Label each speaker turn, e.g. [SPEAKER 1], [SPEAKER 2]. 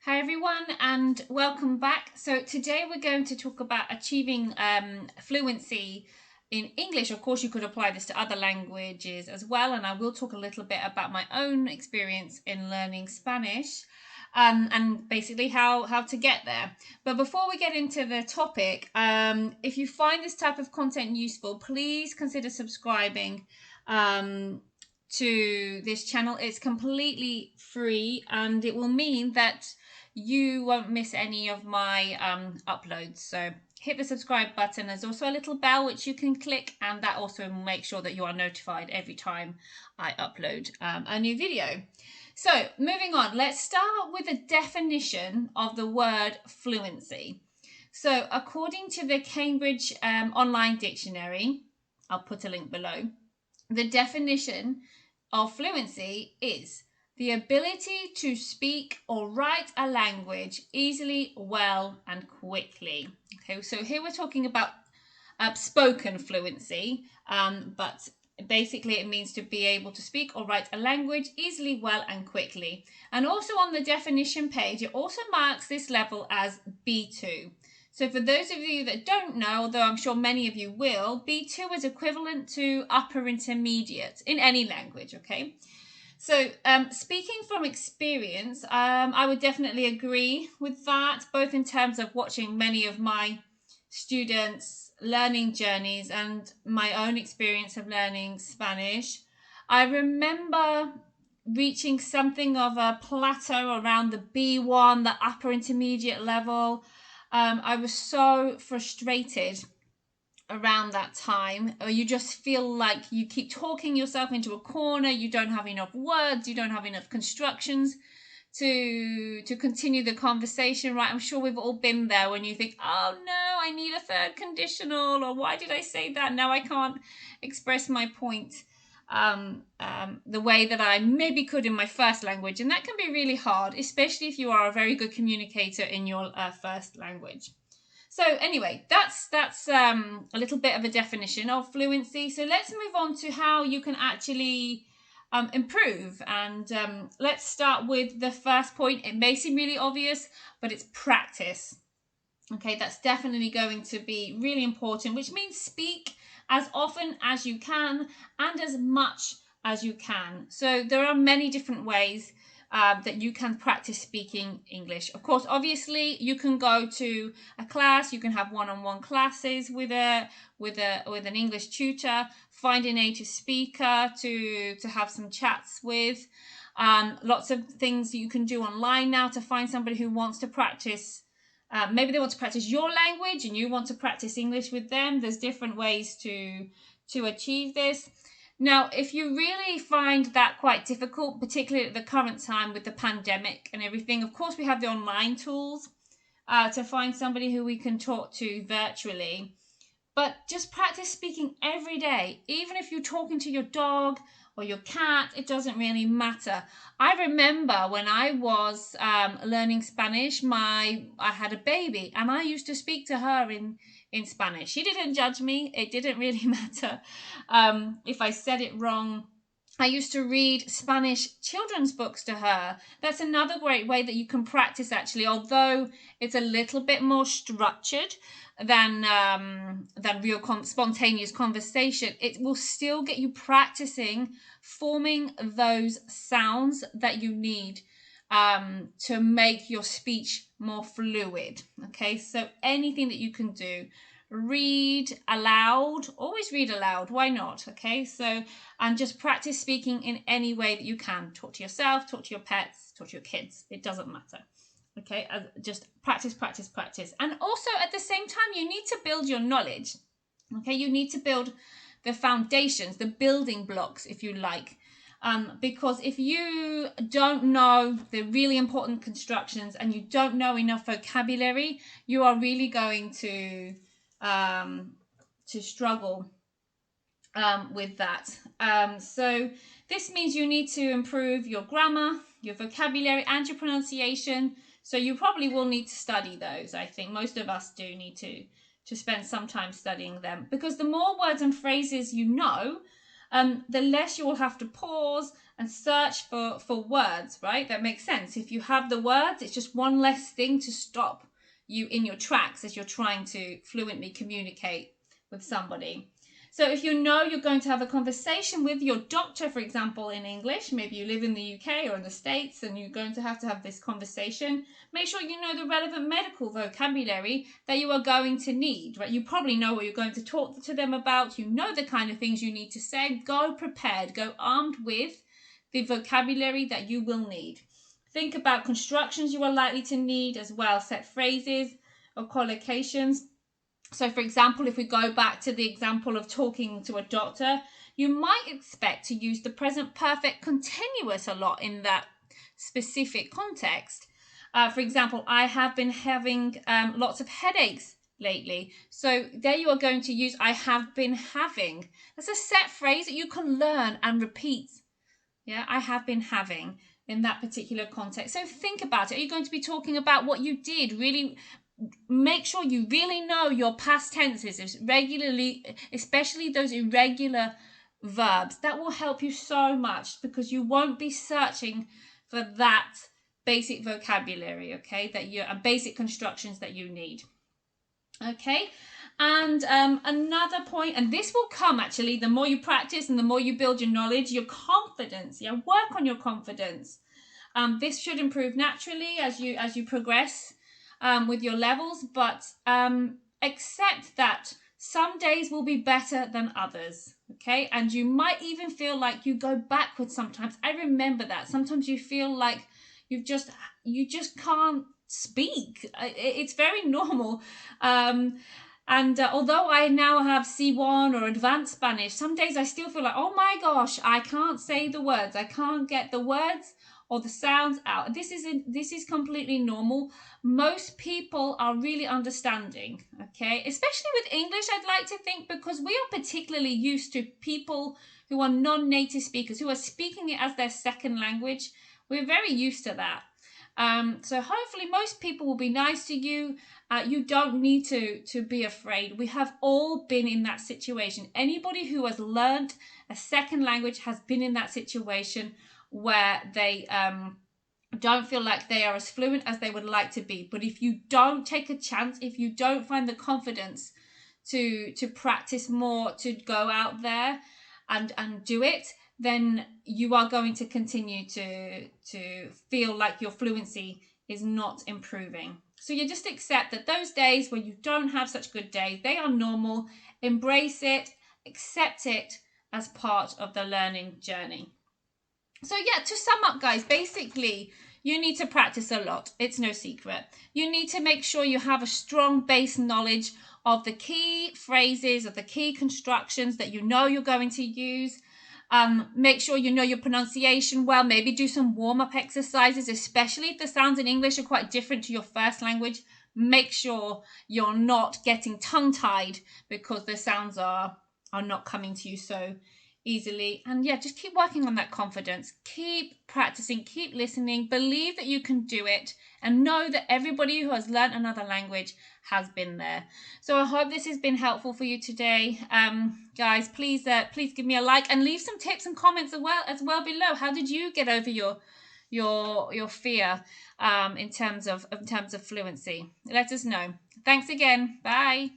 [SPEAKER 1] Hi everyone and welcome back. So today we're going to talk about achieving fluency in English. Of course, you could apply this to other languages as well, and I will talk a little bit about my own experience in learning Spanish and basically how to get there. But before we get into the topic, if you find this type of content useful, please consider subscribing to this channel. It's completely free and it will mean that you won't miss any of my uploads. So hit the subscribe button. There's also a little bell which you can click, and that also makes sure that you are notified every time I upload a new video. So moving on, let's start with a definition of the word fluency. So according to the Cambridge Online Dictionary, I'll put a link below, the definition of fluency is the ability to speak or write a language easily, well, and quickly. Okay, so here we're talking about spoken fluency, but basically it means to be able to speak or write a language easily, well, and quickly. And also on the definition page, it also marks this level as B2. So for those of you that don't know, although I'm sure many of you will, B2 is equivalent to upper intermediate in any language, okay? So speaking from experience, I would definitely agree with that, both in terms of watching many of my students' learning journeys and my own experience of learning Spanish. I remember reaching something of a plateau around the B1, the upper intermediate level. I was so frustrated around that time, or you just feel like you keep talking yourself into a corner, you don't have enough words, you don't have enough constructions to continue the conversation, right? I'm sure we've all been there when you think, oh no, I need a third conditional, or why did I say that? Now I can't express my point the way that I maybe could in my first language, and that can be really hard, especially if you are a very good communicator in your first language. So anyway, that's a little bit of a definition of fluency. So let's move on to how you can actually improve. And let's start with the first point. It may seem really obvious, but it's practice. Okay, that's definitely going to be really important, which means speak as often as you can and as much as you can. So there are many different ways that you can practice speaking English. Of course, obviously, you can go to a class. You can have one-on-one classes with an English tutor. Find a native speaker to have some chats with. Lots of things you can do online now to find somebody who wants to practice. Maybe they want to practice your language and you want to practice English with them. There's different ways to achieve this. Now, if you really find that quite difficult, particularly at the current time with the pandemic and everything, of course, we have the online tools to find somebody who we can talk to virtually. But just practice speaking every day, even if you're talking to your dog or your cat, it doesn't really matter. I remember when I was learning Spanish, I had a baby and I used to speak to her in Spanish. She didn't judge me. It didn't really matter if I said it wrong. I used to read Spanish children's books to her. That's another great way that you can practice, actually, although it's a little bit more structured than real spontaneous conversation. It will still get you practicing forming those sounds that you need to make your speech more fluid. Okay, so anything that you can do. Read aloud, always read aloud, why not? Okay, so and just practice speaking in any way that you can. Talk to yourself, talk to your pets, talk to your kids, it doesn't matter. Okay, just practice, practice, practice. And also at the same time, you need to build your knowledge. Okay, you need to build the foundations, the building blocks, if you like. Because if you don't know the really important constructions and you don't know enough vocabulary, you are really going to struggle with that. So this means you need to improve your grammar, your vocabulary, and your pronunciation. So you probably will need to study those. I think most of us do need to spend some time studying them, because the more words and phrases you know, the less you will have to pause and search for words, right? That makes sense. If you have the words, it's just one less thing to stop you in your tracks as you're trying to fluently communicate with somebody. So if you know you're going to have a conversation with your doctor, for example, in English, maybe you live in the UK or in the States and you're going to have this conversation, make sure you know the relevant medical vocabulary that you are going to need, right? You probably know what you're going to talk to them about. You know the kind of things you need to say. Go prepared, go armed with the vocabulary that you will need. Think about constructions you are likely to need as well, set phrases or collocations. So, for example, if we go back to the example of talking to a doctor, you might expect to use the present perfect continuous a lot in that specific context. For example, I have been having lots of headaches lately. So there you are going to use I have been having. That's a set phrase that you can learn and repeat. Yeah, I have been having in that particular context. So think about it. Are you going to be talking about what you did? Really make sure you really know your past tenses regularly, especially those irregular verbs. That will help you so much because you won't be searching for that basic vocabulary, okay, that you basic constructions that you need. Okay, and another point, and this will come actually the more you practice and the more you build your knowledge, your confidence. Yeah, work on your confidence. This should improve naturally as you progress with your levels, but accept that some days will be better than others. Okay, and you might even feel like you go backwards sometimes. I remember that. Sometimes you feel like you just can't speak. It's very normal. And although I now have C1 or advanced Spanish, some days I still feel like, oh my gosh, I can't say the words. I can't get the words or the sounds out. This is completely normal. Most people are really understanding, okay? Especially with English, I'd like to think, because we are particularly used to people who are non-native speakers, who are speaking it as their second language. We're very used to that. So hopefully most people will be nice to you. You don't need to be afraid. We have all been in that situation. Anybody who has learned a second language has been in that situation where they don't feel like they are as fluent as they would like to be. But if you don't take a chance, if you don't find the confidence to practice more, to go out there and do it, then you are going to continue to feel like your fluency is not improving. So you just accept that those days where you don't have such good days, they are normal. Embrace it, accept it as part of the learning journey. So yeah, to sum up, guys, basically you need to practice a lot. It's no secret. You need to make sure you have a strong base knowledge of the key phrases, of the key constructions that you know you're going to use. Make sure you know your pronunciation well. Maybe do some warm-up exercises, especially if the sounds in English are quite different to your first language. Make sure you're not getting tongue-tied because the sounds are not coming to you so easily. And yeah, just keep working on that confidence. Keep practicing, keep listening. Believe that you can do it, and know that everybody who has learned another language has been there. So I hope this has been helpful for you today. Guys, please give me a like and leave some tips and comments as well below. How did you get over your fear in terms of fluency? Let us know. Thanks again. Bye.